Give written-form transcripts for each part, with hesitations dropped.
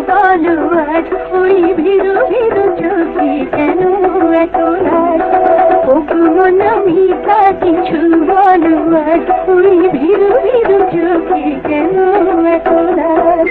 তলোয়ার, ওই ভীরু ভীরু চোখে কেন এত রাগ? ওগো মন মিথ্যা কিছু বলো আর, ওই ভীরু ভীরু চোখে কেন এত রাগ?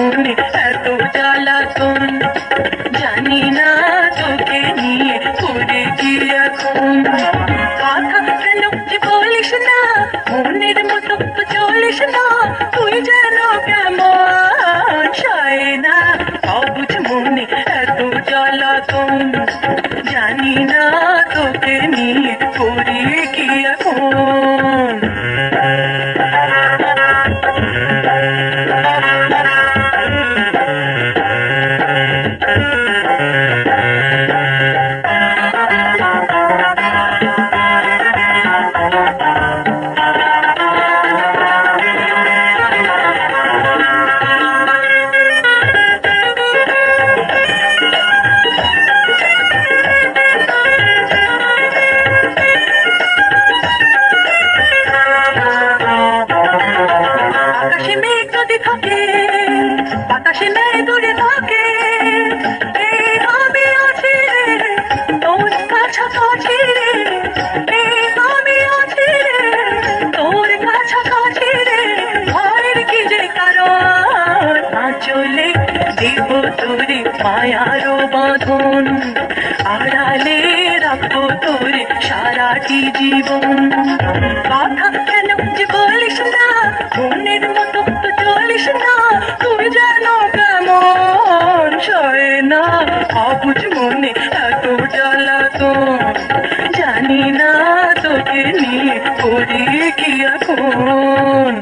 মনে এত জ্বালাতন, জানি না তোকে নিয়ে করে কি এখন। কথা কেন যে বলিস না, মনের মতো তো চলিস না, তুই যেন কেমন চায় না অবুঝ মনে এত জ্বালাতন, জানি না তোকে নিয়ে করি কি এখন। আকাশে মেঘ যদি থাকে, বাতাসে মেঘ দূরে থাকে, আমি আছি রে তোর কাছাকাছি রে, আমি আছি রে তোর কাছাকাছি রে। ভয়ের কি যে কারণ, আঁচলে দেব তোরে মায়ার বাঁধন, আড়ালে রাখবো তোরে সারাটি জীবন। কথা কেন যে বলিস না, মনের মতো তো চলিস না, তুই যেন কেমন সয় না অবুঝ মনে এত জ্বালাতন, জানি না তোকে নিয়ে করি কি এখন।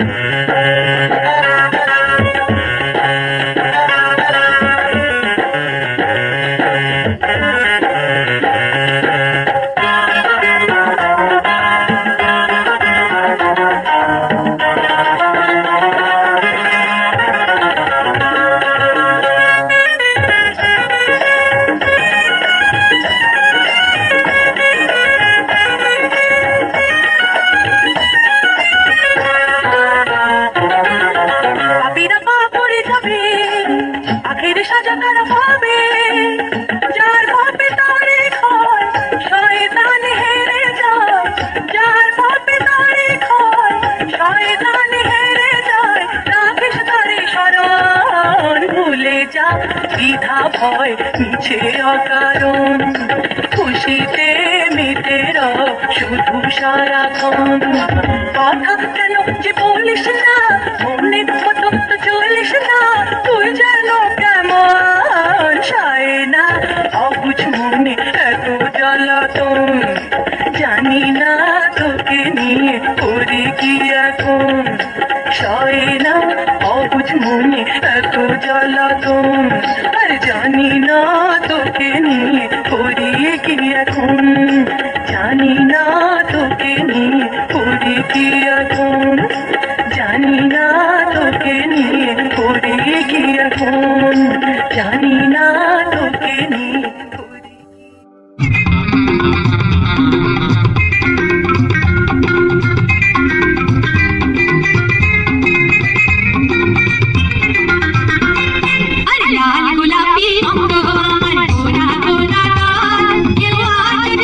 আখের সাজা কারা পাবে, যার পাপে তারে খায় শয়তান হেরে যায়, যার পাপে তারে খায় শয়তান হেরে যায়। রাখিস তারে শরণ, ভুলে যা দ্বিধা ভয় মিছে অকারণ, খুশিতে মেতে রহ শুধু সারাক্ষণ। কথা কেন যে বলিস না, মনের মতো তো চলিস না, তুই যেন কেমন চায় না অবুঝ মনে এত জ্বালাতন, জানি না তোকে নিয়ে করি কি এখন। সয় না অবুঝ মনে এত জ্বালাতন, আর জানি না তোকে নিয়ে করি কি এখন, জানি না তোকে নিয়ে করি কি এখন, জানি না তোকে নিয়ে করি কি এখন, জানি না তোকে নিয়ে করি। লাল গোলাপি অঙ্গ আমার গোরা গোরা গাল, কেউ আজ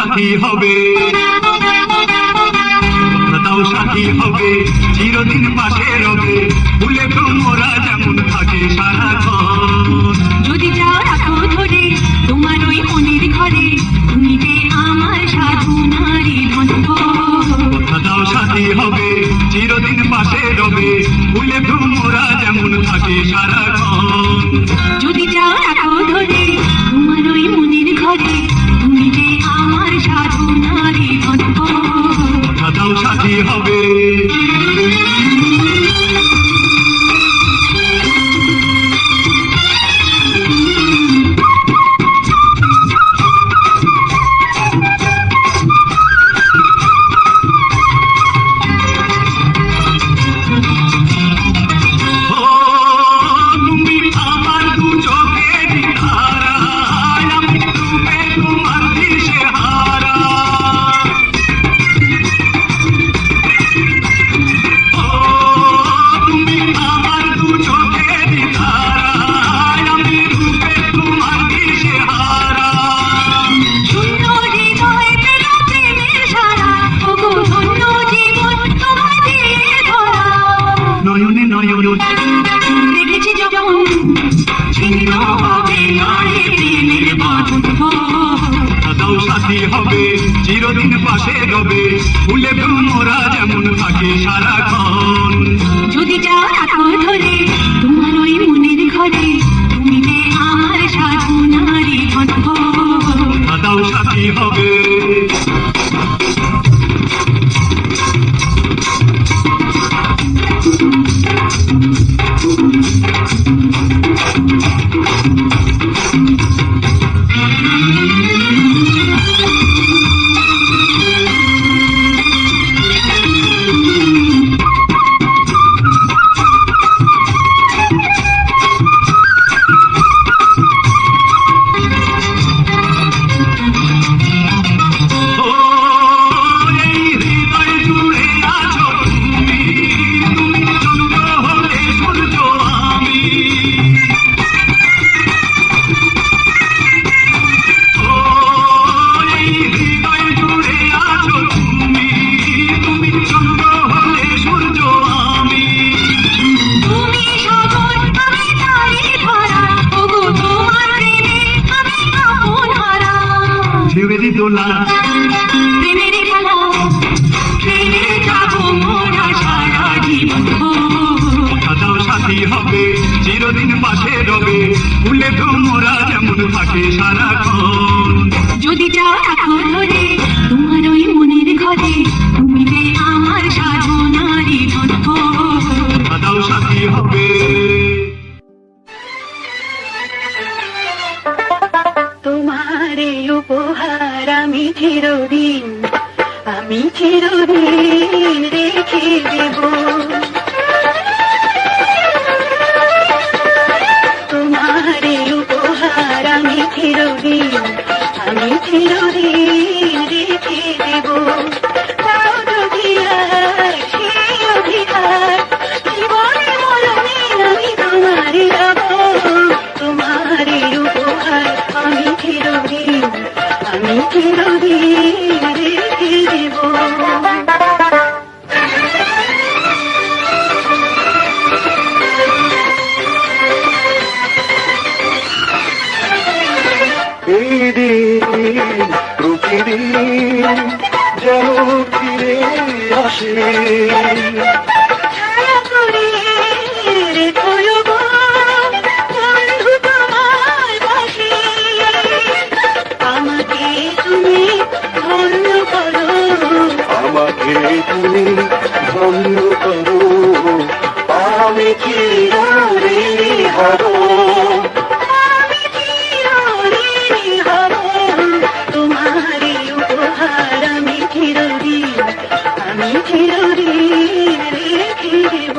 সাথী হবে, দাও সাথী হবে, চিরদিন পাশে রবে, ভুলে তোমরা যেমন থাকে সারাক্ষণ। যদি যাও রাখো ধরে তোমার ওই মনের ঘরে, তুমি যে আমার সাধু নারী ধনব। দাও সাথী হবে, চিরদিন পাশে রবে, ভুলে তোমরা যেমন থাকে সারাক্ষণ। যদি যাও রাখো ধরে তোমার ওই মনের ঘরে, তুমি যে আমার সাধু নারী ধনব। দাও সাথী হবে। দেখেছি যখন ছিন্ন হবে নয় প্রেমের বন্ধন। দাও সাথী হবে, চিরদিন পাশে রবে, ভুলে তোমরা যেমন থাকে সারাক্ষণ। যদি যাও রাখো ধরে তোমার ওই মনের ঘরে, তুমি যে আমার সাধু নারী ধনব। দাও সাথী হবে। প্রেমের খেলা খেলে যাবো মোরা সারা জীবন। দাও সাথী হবে, চিরদিন পাশে রবে, ভুলে তোমরা যেমন থাকে সারাক্ষণ। যদি যাও রাখো ধরে তোমার ওই মনের ঘরে, তুমি যে আমার সাধু নারী ধনব। দাও সাথী হবে। তোমারে উপহার আমি চিরদিন রেখে দেব। তোমারে উপহার আমি চিরদিন রেখে দেব। তাও যদি আর সেই অধিকার জীবনে মরণে আমি তোমারে যাব। তোমারে উপহার আমি চিরদিন রেখে দেব। এই দিন প্রতিদিন যেন ফিরে আসে, ছায়া করে রেখো গো বন্ধু তোমার পাশে। আমাকে তুমি ধন্য করো, আমাকে তুমি ধন্য করো, আমি চিরঋণী হব, আমি চিরঋণী হব। তোমারই উপহার আমি চিরদিন রেখে দেব।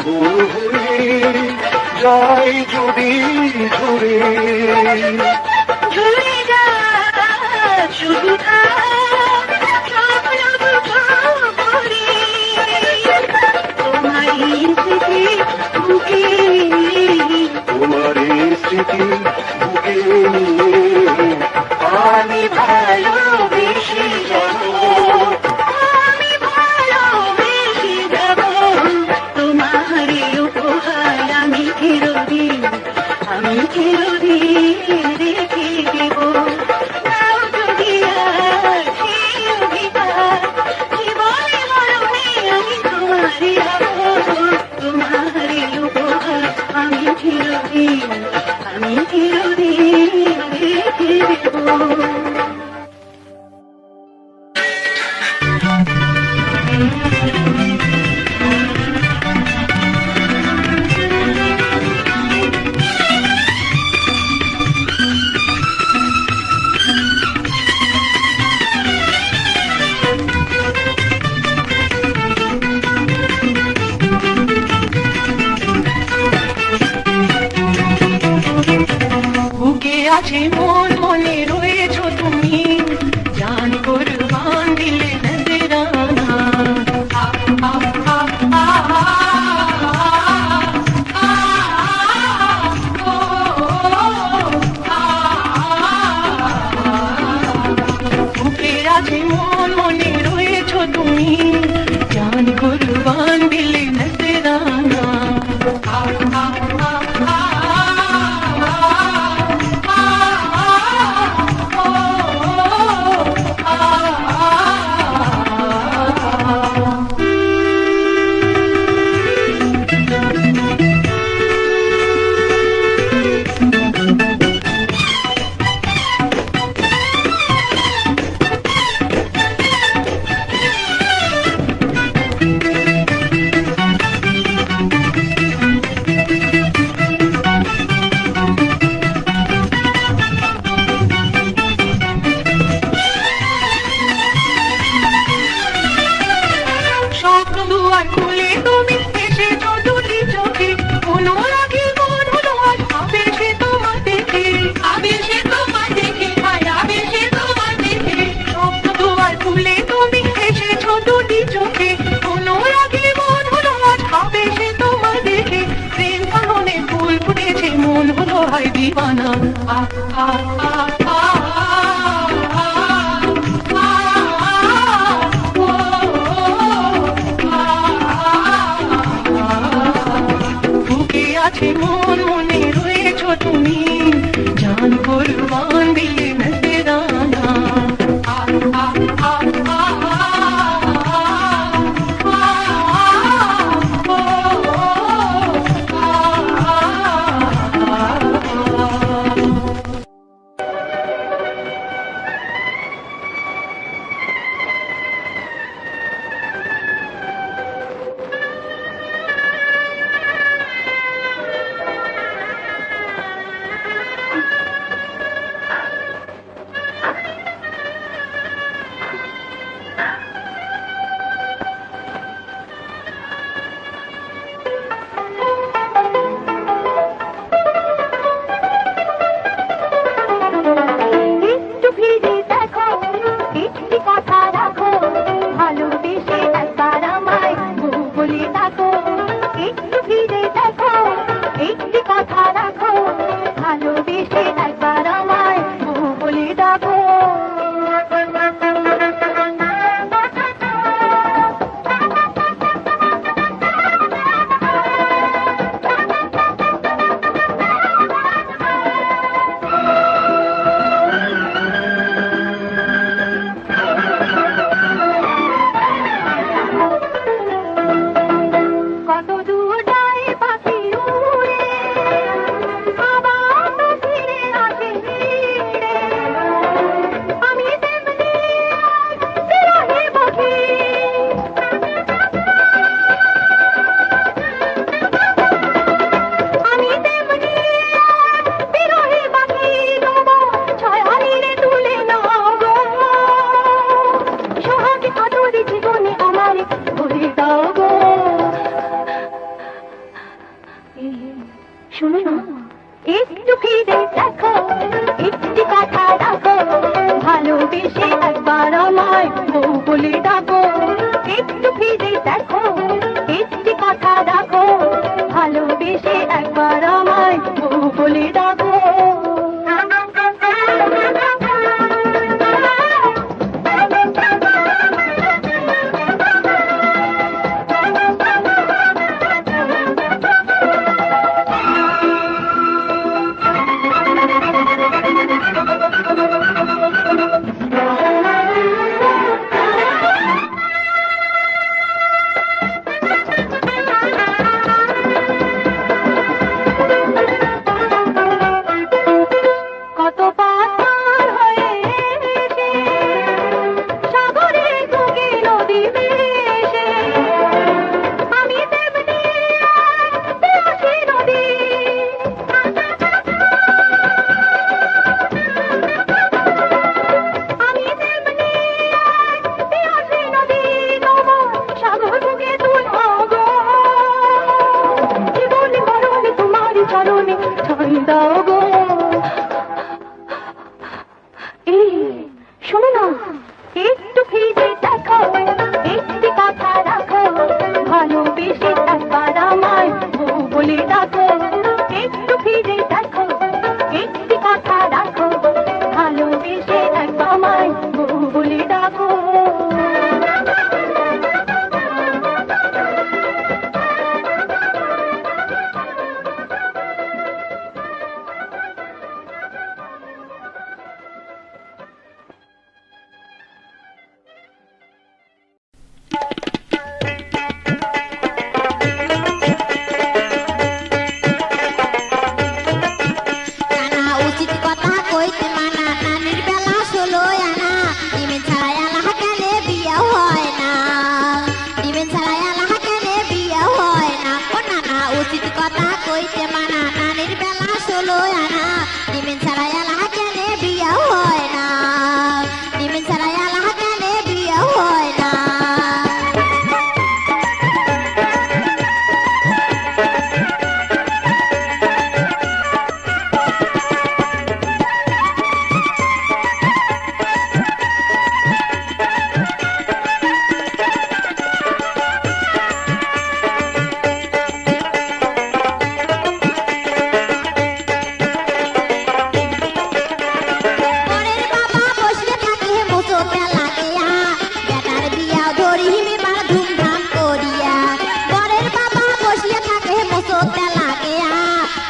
ফুল হয়ে যাই যদি ঝরে ঝরে যা শুধু তোমার স্মৃতি বুকে নিয়ে আমি ভালোবেসে যাব আমি ভালোবেসে যাব তোমার উপহার আমি চিরদিন রেখে দেব তাও যদি আর সেই অধিকার জীবনে মরণে আমি তোমারই হব তোমার উপহার আমি চিরদিন রেখে দেব বুকে আছে মন মনে রয়েছো তুমি জান কুরবান দিলে নজরানা বুকে আছে মন মনে রয়েছো তুমি জান কুরবান দিলে নজরানা दीवाना বুকে আছে মন মনে রয়েছো তুমি জান কুরবান দিলে নজরানা আমায় বউ বলে ডাকো, একটু ফিরে দেখো, একটি কথা রাখো, ভালোবেসে একবার আমায় বউ বলে ডাকো। কত পাথর হয়ে এসে সাগরে গঙ্গে নদী মিশে, আমি তেমনি আসি নদী, আমি তেমনি আসি নদী, তোমার সাগর বুকে তুলবো গো, জীবন মরণে তোমার চরণে ঠাঁই দাও গো। এই শোনো না, একটু ফিরে দেখো, একটি কথা রাখো, ভালোবেসে একবার আমায় বউ বলে ডাকো, একটু ফিরে দেখো, একটি কথা রাখো, ভালোবেসে একবার আমায় বউ বলে ডাকো। নানা উচিত কথা কইতে মানা, নানির বেলা 16 আনা, ডিমেন ছাড়াই আল্লাহ কেনে বিয়া হয় না, ডিমেন ছাড়াই আল্লাহ কেনে বিয়া হয় না। ও নানা উচিত কথা কইতে মানা, নানির বেলা 16 আনা, ডিমেন ছাড়াই আল্লাহ কেনে বিয়া হয় না, ডিমেন ছাড়াই আল্লাহ কেনে বিয়া হয় না। পরের বাবা বসলে থাকে মোচো পেলা গেয়া, বেটার বিয়া ধরি হিমেবার ধুমধাম করিয়া, পরের বাবা বসলে থাকে মোচো পেলা গেয়া,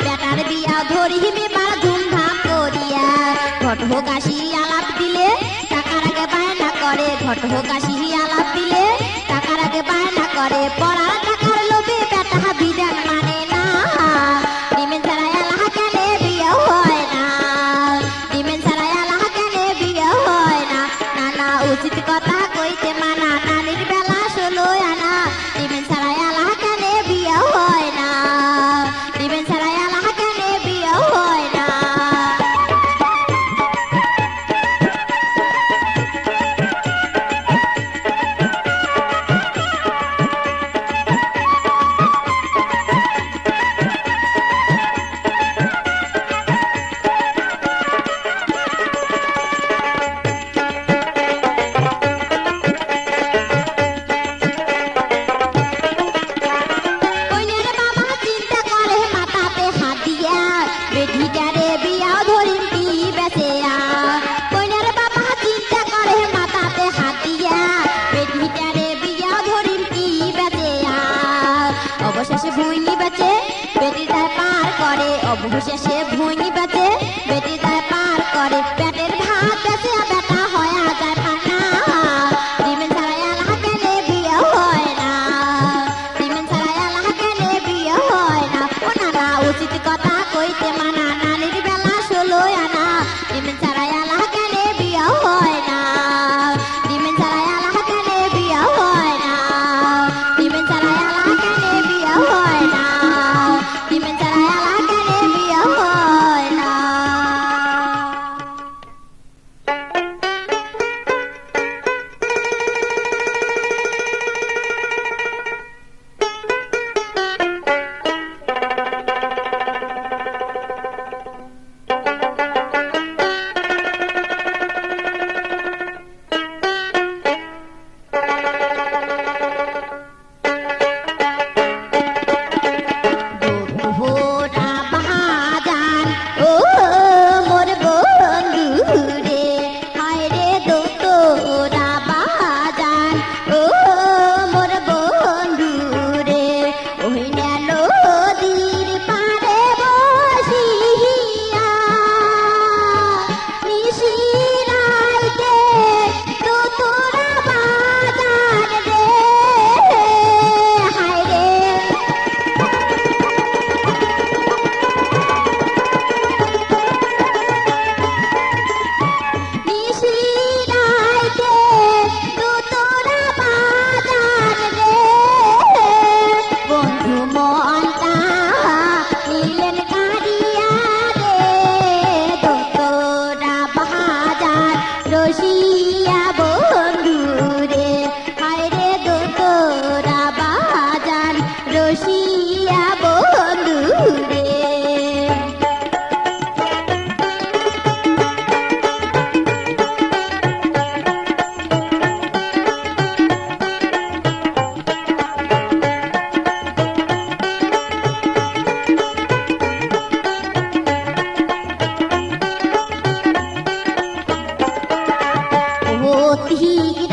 বেটার বিয়া ধরি হিমেবার ধুমধাম করিয়া, ঘট হোক আসি আলাপ দিলে টাকার আগে বায়না করে, ঘট হোক আসি আলাপ দিলে টাকার আগে বায়না করে, পড়া টাকার লোভে বেটা বিধান মানে না, ডিমেন ছাড়াই আল্লাহ কেনে বিয়া হয় না, ডিমেন ছাড়াই আল্লাহ কেনে বিয়া হয় না। নানা উচিত কথা কইতে মানা, নানির বেলা 16 আনা, ডিমেন ছাড়াই আল্লাহ কেনে বিয়া হয় না, ডিমেন ছাড়াই আল্লাহ কেনে বিয়া হয় না। কইনের বাবা চিন্তা করে মাথাতে হাত দিয়া, বেটিটারে বিয়া ধরিম কি বেচেয়া, কইনের বাবা চিন্তা করে মাথাতে হাত দিয়া, বেটিটারে বিয়া ধরিম কি বেচেয়া, অবশেষে ভুইনি বেচে বেটি তাই পার করে, অবশেষে ভুইনি বেচে বেটি তাই পার করে, পেটের ভাত বেচে বেটা হয়া যায় পানা, ডিমেন ছাড়াই আল্লাহ কেনে বিয়া হয় না, ডিমেন ছাড়াই আল্লাহ কেনে বিয়া হয় না। ও নানা উচিত কথা কইতে মানা, নানির বেলা 16 আনা, ডিমেন ছাড়াই আল্লাহ কেনে বিয়া হয় না, ডিমেন ছাড়াই আল্লাহ কেনে বিয়া হয় না, ডিমেন ছাড়াই আল্লাহ কেনে বিয়া হয় না, ডিমেন ছাড়াই আল্লাহ কেনে বিয়া হয়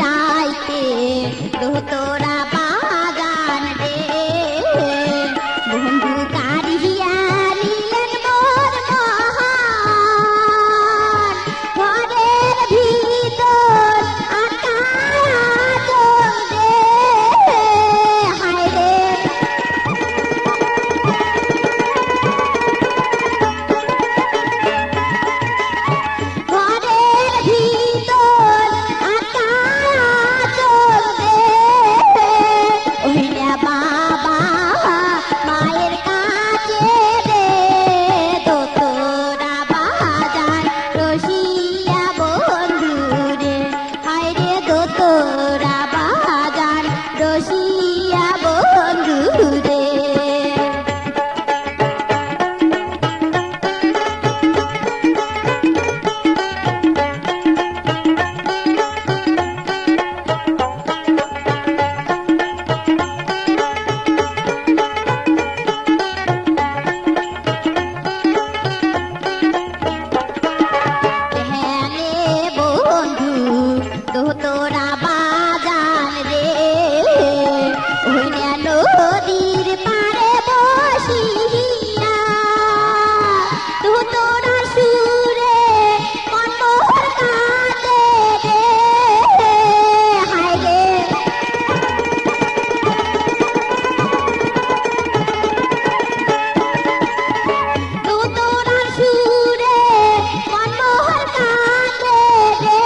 রাইতে তোরা বাগান রে বন্ধু কারিয়া নিলেন মোর মহান ঘরের ভিতর আকাশ রে হায় রে ঘরের ভিতর আকাশ রে ওইলা বাবা মায়ের কাছে রে তোরা বাজার রসিয়া বন্ধু রে হায় রে তোরা বাজার রসিয়া বন্ধু রে ধ্যানে বন্ধু তোরা বাজান রে ওইনা নদীর পারে বসিয়া তোরা সুরে মনোহর কাঁদে রে হায় রে তোরা সুরে মনোহর কাঁদে রে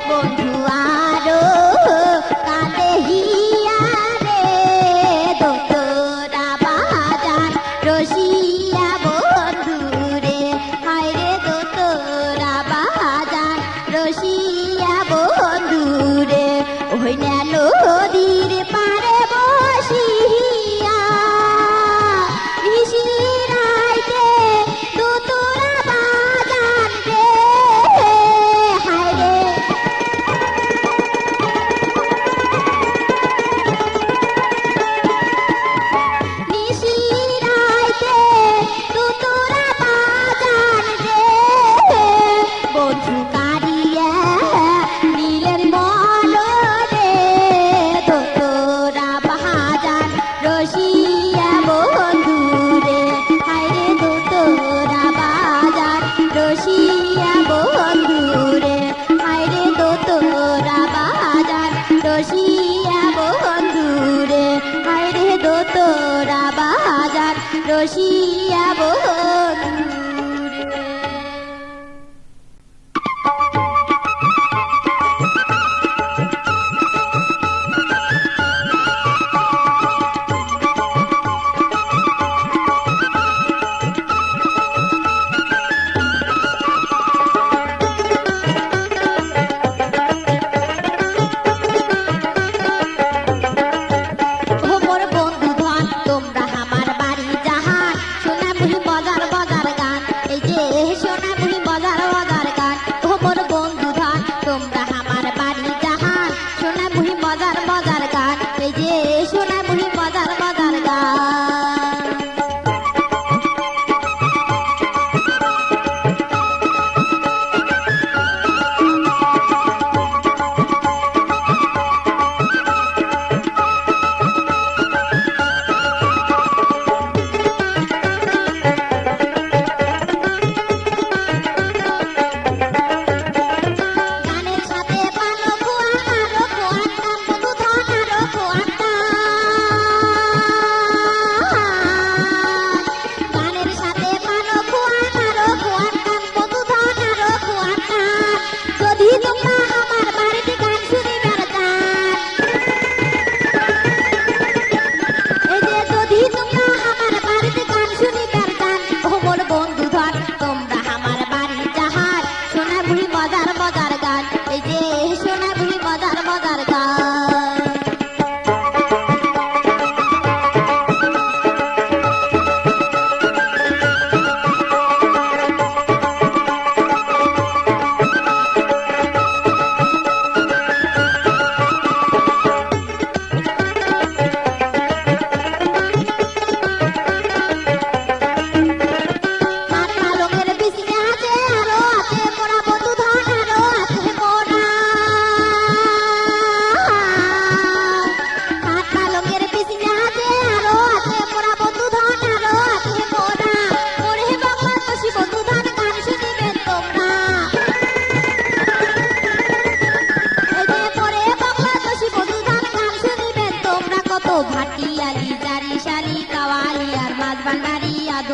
বন্ধু আরো কাঁদে হিয়া রে তোরা বাজার রসিয়া বন্ধু রে হায় রে তোরা বাজার রসিয়া বন্ধু রে ওইনা নদীর পারে বসিয়া নিশিরাইতে তোরা বাজান রে হায় রে নিশিরাইতে তোরা বাজান রে বন্ধু কারিয়া নিলেন মন রে তোরা বাজার রসিয়া বন্ধু রে হায় রে তোরা বাজার রসিয়া বন্ধু রে হায় রে তোরা বাজার রসিয়া বন্ধু রে হায় রে তোরা বাজার রসিয়া বন্ধু রে ও মোর বন্ধু ধন তোমরা আমার বাড়ি জাহান সোনামুহি মজার মজার গান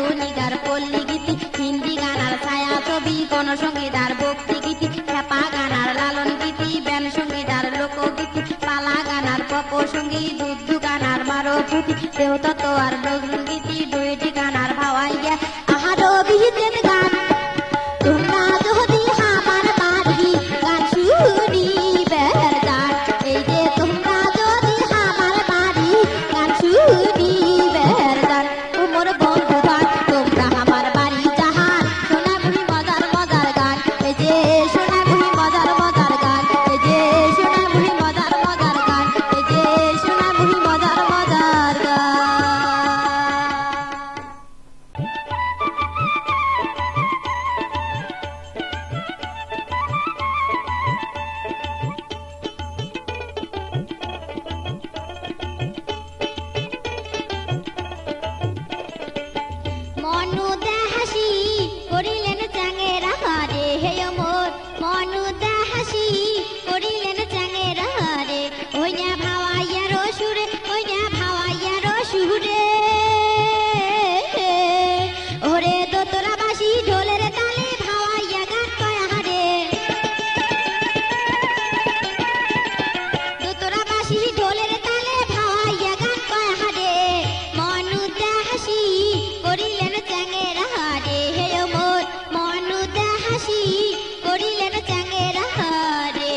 আধুনিকার পল্লী গীতি, হিন্দি গানার ছায়া ছবি, গণসঙ্গীতার ভক্তি গীতি, খেপা গানার লালন গীতি, ব্যান সঙ্গীতার লোকগীতি, পালা গানার পপ সঙ্গীত, দুধু গানার মারফতি, দেহতত্ত্ব আর নজরুল গীতি, ডুয়েটি গানার ভাওয়াইয়া আহারো বিহিতেন গান। তোমরা যদি আমার বাড়ি গান শুনিবের গান, এই যে তোমরা যদি আমার বাড়ি গান শুনিবের গান, ও মোর বন্ধু গান তোমরা আমার বাড়ি জাহান, সোনামুখী মজার মজার গান, এই যে সোনামুখী মজার মজার গান, এই যে সোনামুখী মজার মজার গান, এই যে সোনামুখী মজার মজার গান। মনুদা হাসি করিলেন চাঙেরা হারে, হে মোর মনুদা হাসি করিলেন চাঙেরা হারে, ওই না ভাওয়াইয়া রসুরে, ওই না ভাওয়াইয়া রসুরে, ওরে দোতরা বাসি ঢোলের তালে ভাওয়াইয়া গান কয় হারে, দোতরা বাসি ঢোলের তালে ভাওয়াইয়া গান কয় হারে, মনুদা হাসি করিলেন চাঙেরা হারে, হে মোর মনুদা হাসি করিলেন চাঙেরা হারে।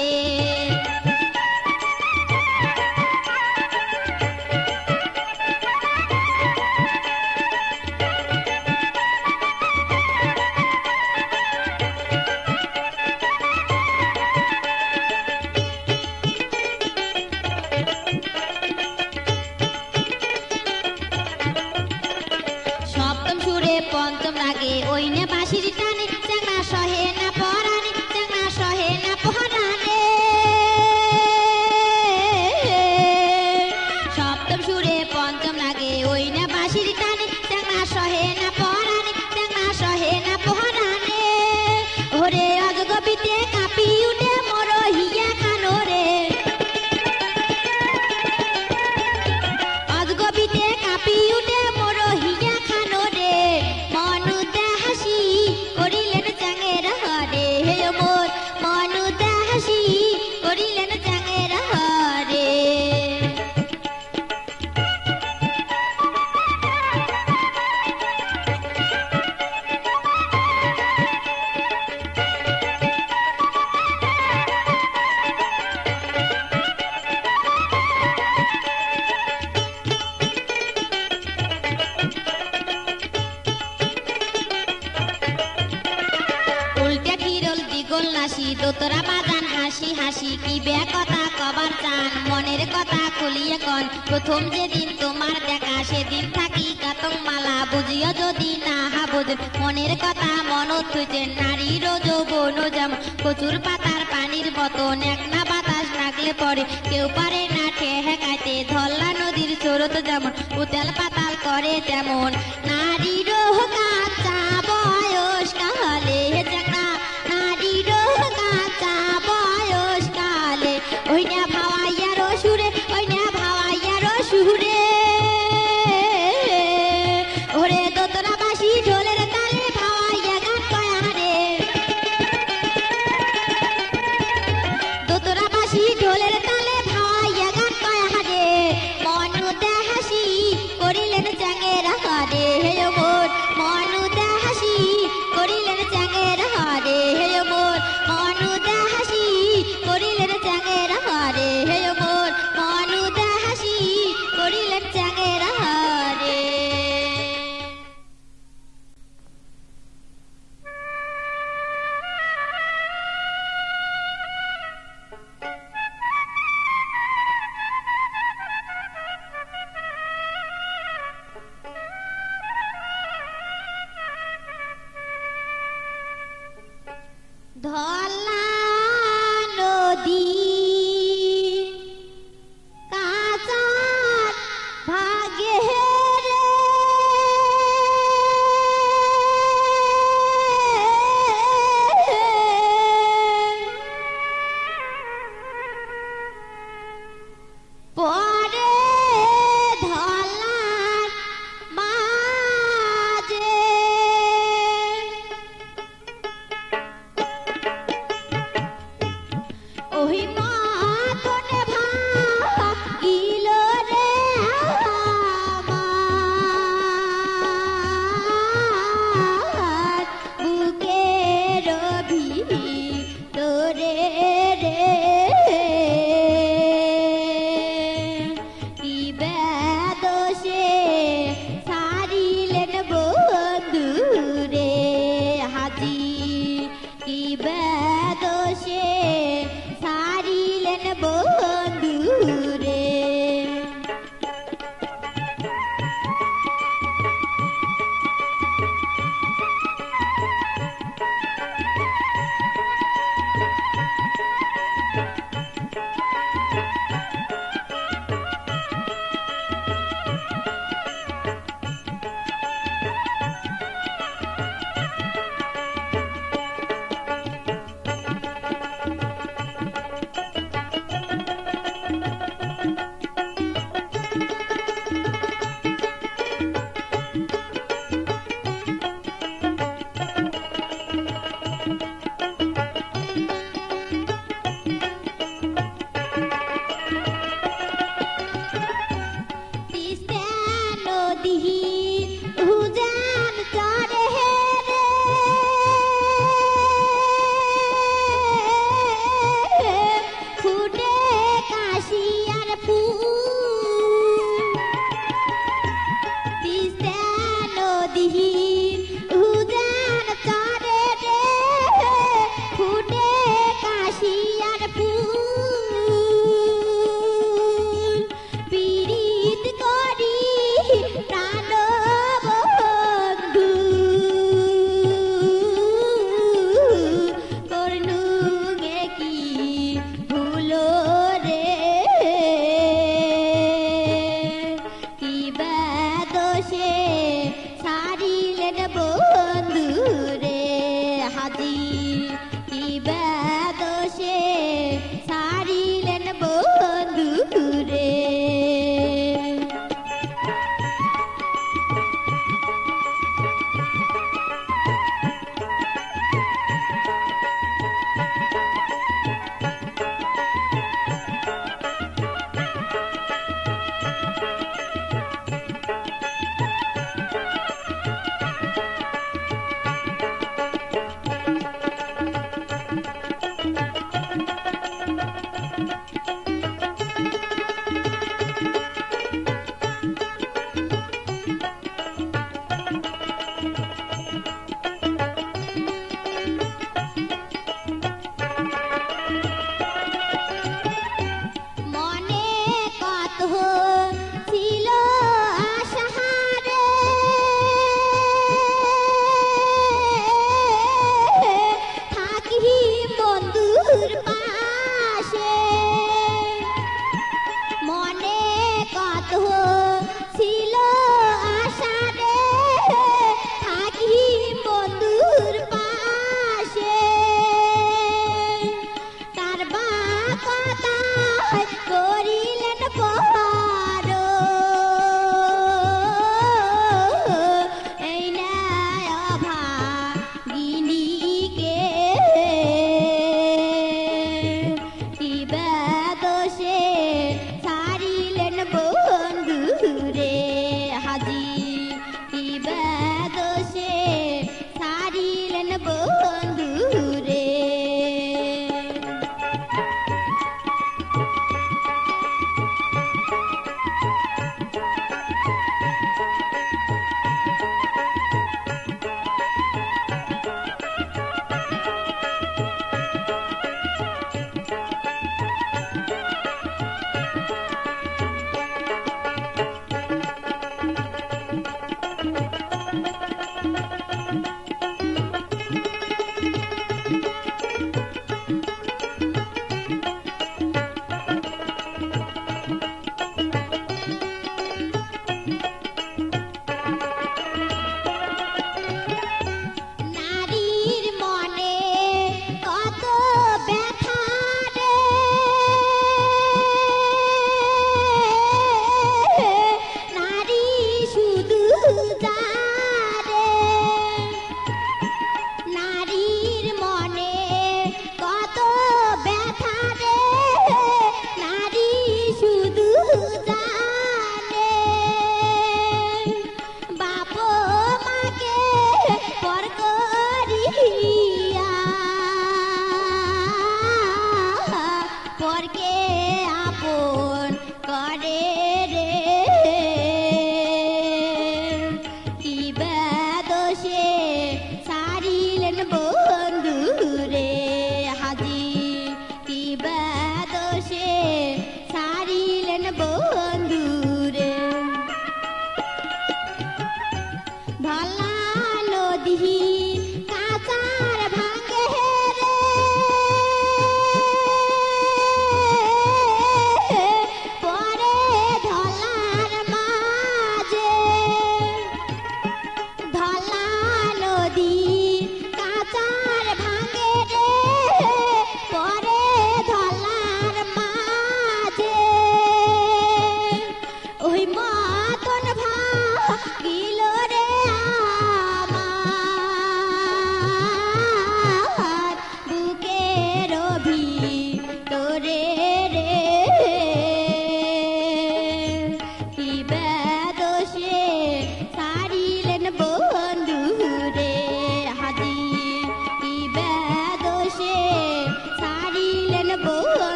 সপ্তম সুরে পঞ্চম রাগে ওই না বাঁশির টানে, চাঙা সহে না পরানে, চাঙা সহে না পরানে। সপ্তম সুরে পঞ্চম রাগে ওই না বাঁশির টানে, চাঙা সহে না পরানে, চাঙা সহে না পরানে। ওরে অজগবিতে কাঁপি উঠে মোর হিয়া কানোরে, অজগবিতে কাঁপি উঠে মোর হিয়া খানোরে, মনুদা হাসি করিলেন চাঙেরা হারে, হে মোর মনুদা হাসি করিলেন চাঙেরা হারে। উল্টে ফিরল দ্বিগুণ নাসি, দোতরা বাজান হাসি হাসি, কি বে কথা কবার চান, মনের কথা খুলিয়ে কন, প্রথম যেদিন তোমার দেখা সেদিন থাকি কাতং মালা, বুঝিও যদি না বুঝেন মনের কথা মনত হইতেন, নারীর যৌবন যেমন কচুর পাতার পানির মতন, এক না বাতাস লাগলে পরে কেউ পারে না ঠেকাইতে, ধল্লা নদীর স্রোত যেমন উতাল পাতাল করে তেমন, নারীর কাঁচা বয়স কালে চাঙা, নারীর কাঁচা বয়স কালে, ওই না ভাওয়াইয়া রসুরে, ওই না ভাওয়াইয়া রসুরে, ওরে দোতরা বাসি ঢোলের তালে ভাওয়াইয়া গান কয় হারে, দোতরা বাসি ঢোলের তালে ভাওয়াইয়া গান কয় হারে, মনুদা হাসি করিলেন চাঙেরা হারে, হে মোর মনুদা হাসি করিলেন চাঙেরা হারে, হে মোর মনুদা হাসি করিলেন চাঙেরা হারে, হে মোর মনুদা হাসি করিলেন চাঙেরা হারে। ধলা নদী কাঁচার ভাগে রে, পরে ধলার মাঝে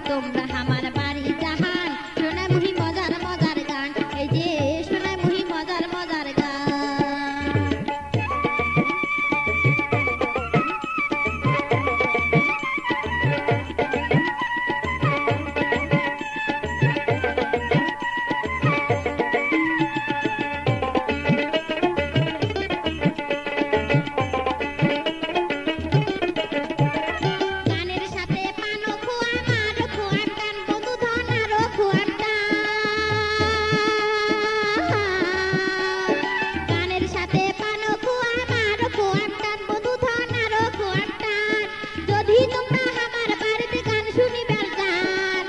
তোমরা আমার বাড়ি জাহান সোনামুহি মজার মজার গান এই যে সোনামুহি মজার মজার গান গানের সাথে পানো খোয়া মারো খোয়ান গান বন্ধু ধনারো খোয়ান গানের সাথে পানো খোয়া মারো খোয়ান গান বন্ধু ধনারো খোয়ান যদি তোমরা আমার বাড়িতে গান শুনিবার গান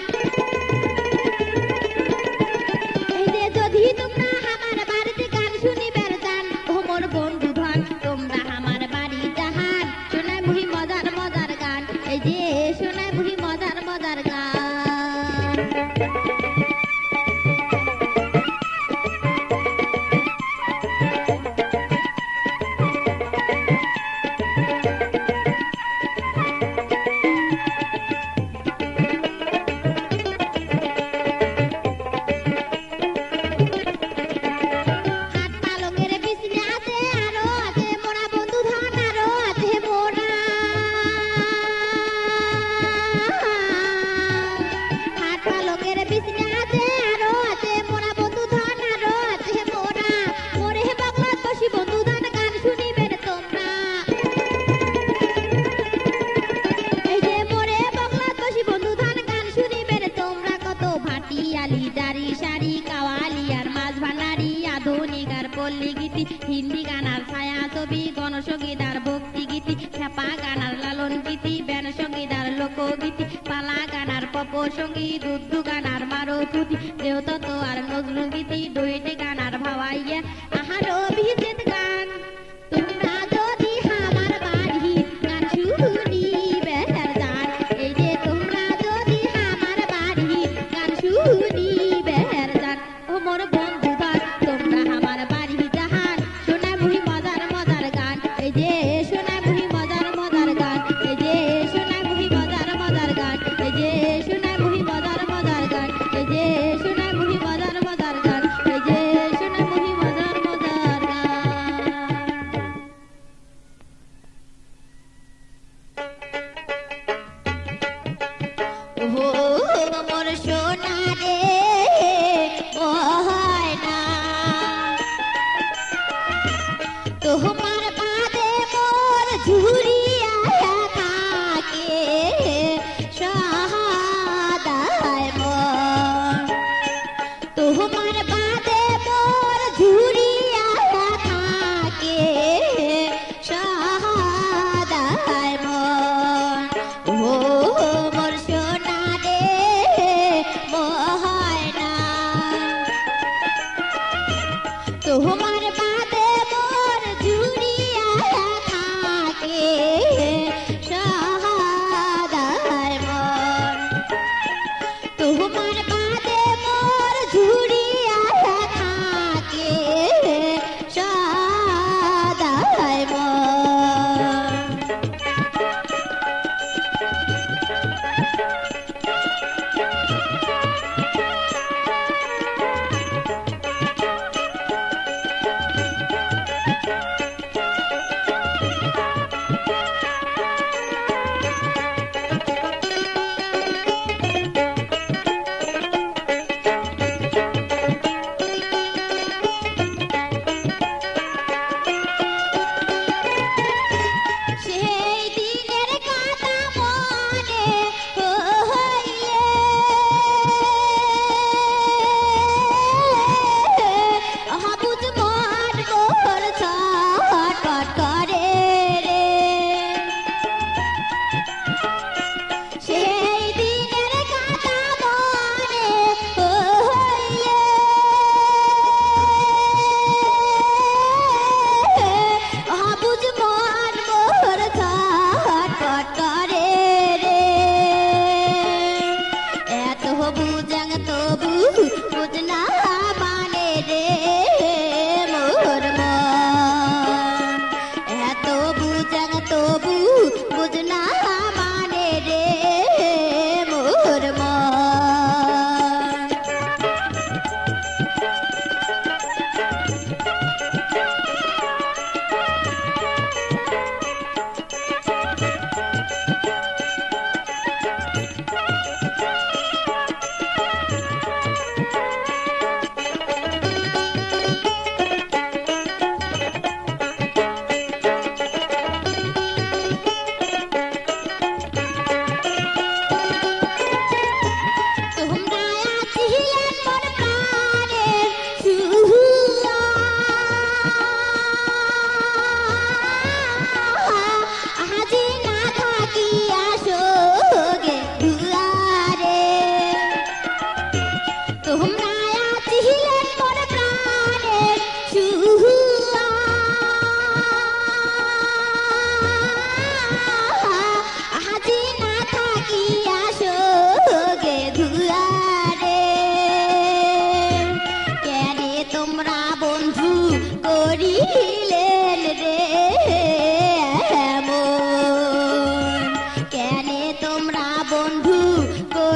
এই যে যদি তোমরা আমার বাড়িতে গান শুনিবার গান ও মোর বন্ধু ধন তোমরা আমার বাড়ি জাহান সোনামুহি মজার মজার গান এই যে সোনামুহি মজার মজার গান হাত পালকের বিছনে আছে আরো আছে মোরা বন্ধু ধন আরো আছে মোরা হাত পালকের বিছনে আছে আরো আছে মোরা বন্ধু ধন আরো আছে মোরা মোরে বাংলা বসি বন্ধু ধন গান শুনিবেন তোমরা এই যে মোরে বাংলা বসি বন্ধু ধন গান শুনিবেন তোমরা কত ভাটিয়ালি দাড়ি শাড়ি কাওয়ালি আর মাছ ভান্ডারি আধুনিক আর পল্লী গীতি হিন্দি গান আর ছায়া ছবি গণসঙ্গীত আর ভক্তি গীতি খেপা গান আর লালন গীতি ব্যান সঙ্গীত আর লোকগীতি পালা গান আর পপ সঙ্গীত উর্দু গান আর মারুতি দেওতত্ত্ব আর নজরুল গীতি দুইটি গান আর ভাওয়াইয়া আহার অভিজিৎ গান তোমরা যদি আমার বাড়ি গান শুনিবে গান এই যে তোমরা যদি আমার বাড়ি গান শুনিবে গান ও মোর বন্ধু গান তোমরা আমার বাড়ি জাহান সোনামুহি মজার মজার গান এই যে সোনামুহি মজার মজার গান এই যে সোনামুহি মজার মজার গান এই যে সোনামুহি মজার মজার গান এই যে সোনামুহি মজার মজার গান এই যে সোনামুহি মজার মজার গান ওহো মোর সোনা রে ময়না তোমার বাদে মোর ঝুরিয়া থাকে সহায়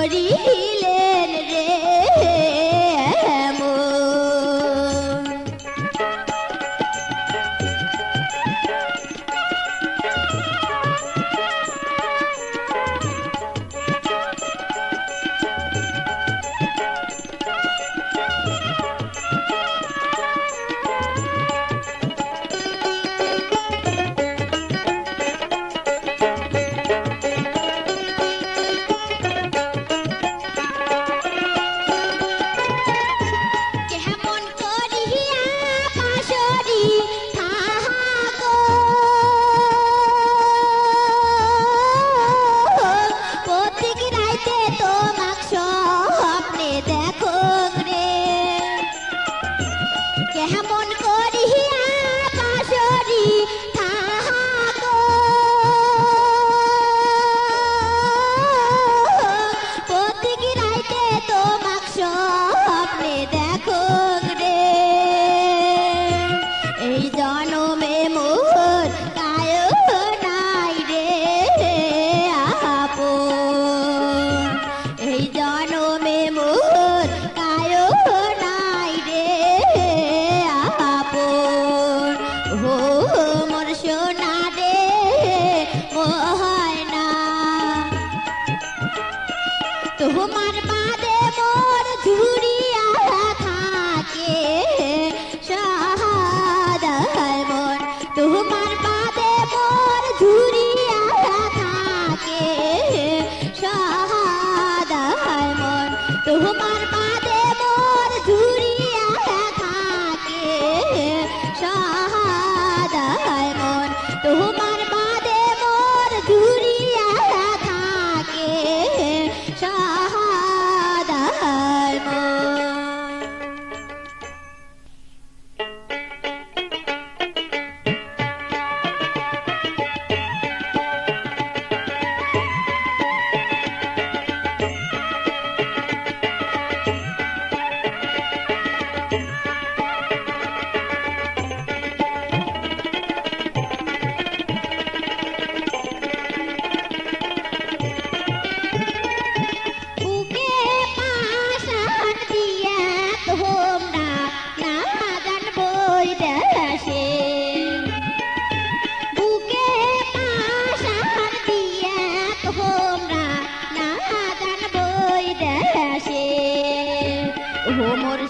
করিলেন রে এমন। কেমন করিয়া পাশরি থাকো প্রত্যেক রাইতে তোমাক স্বপ্নে দেখো রে। কেমন করিয়া পাশরি থাকো প্রত্যেক রাইতে তোমাক স্বপ্নে দেখো রে। এই জনমে মোর কায় নাই রে আপন। এই জনমে মোর কায় নাই রে আপন। ও মোর সোনা রে ময়না, তোমার বাদে মোর ঝুরিয়া থাকে সাহাদায় মন। তোমার বাদে মোর ঝুরিয়া থাকে সাহাদায় মন। তোমার বাদে মোর ঝুরিয়া থাকে সাহাদায় মন। তোমার বাদে মোর ঝুরিয়া থাকে সাহাদায় মন। বুকে পাশান দিয়া তোমরা না জানবই দেশে। বুকে পাশান দিয়া তোমরা না জানবই দেশে। ও মোর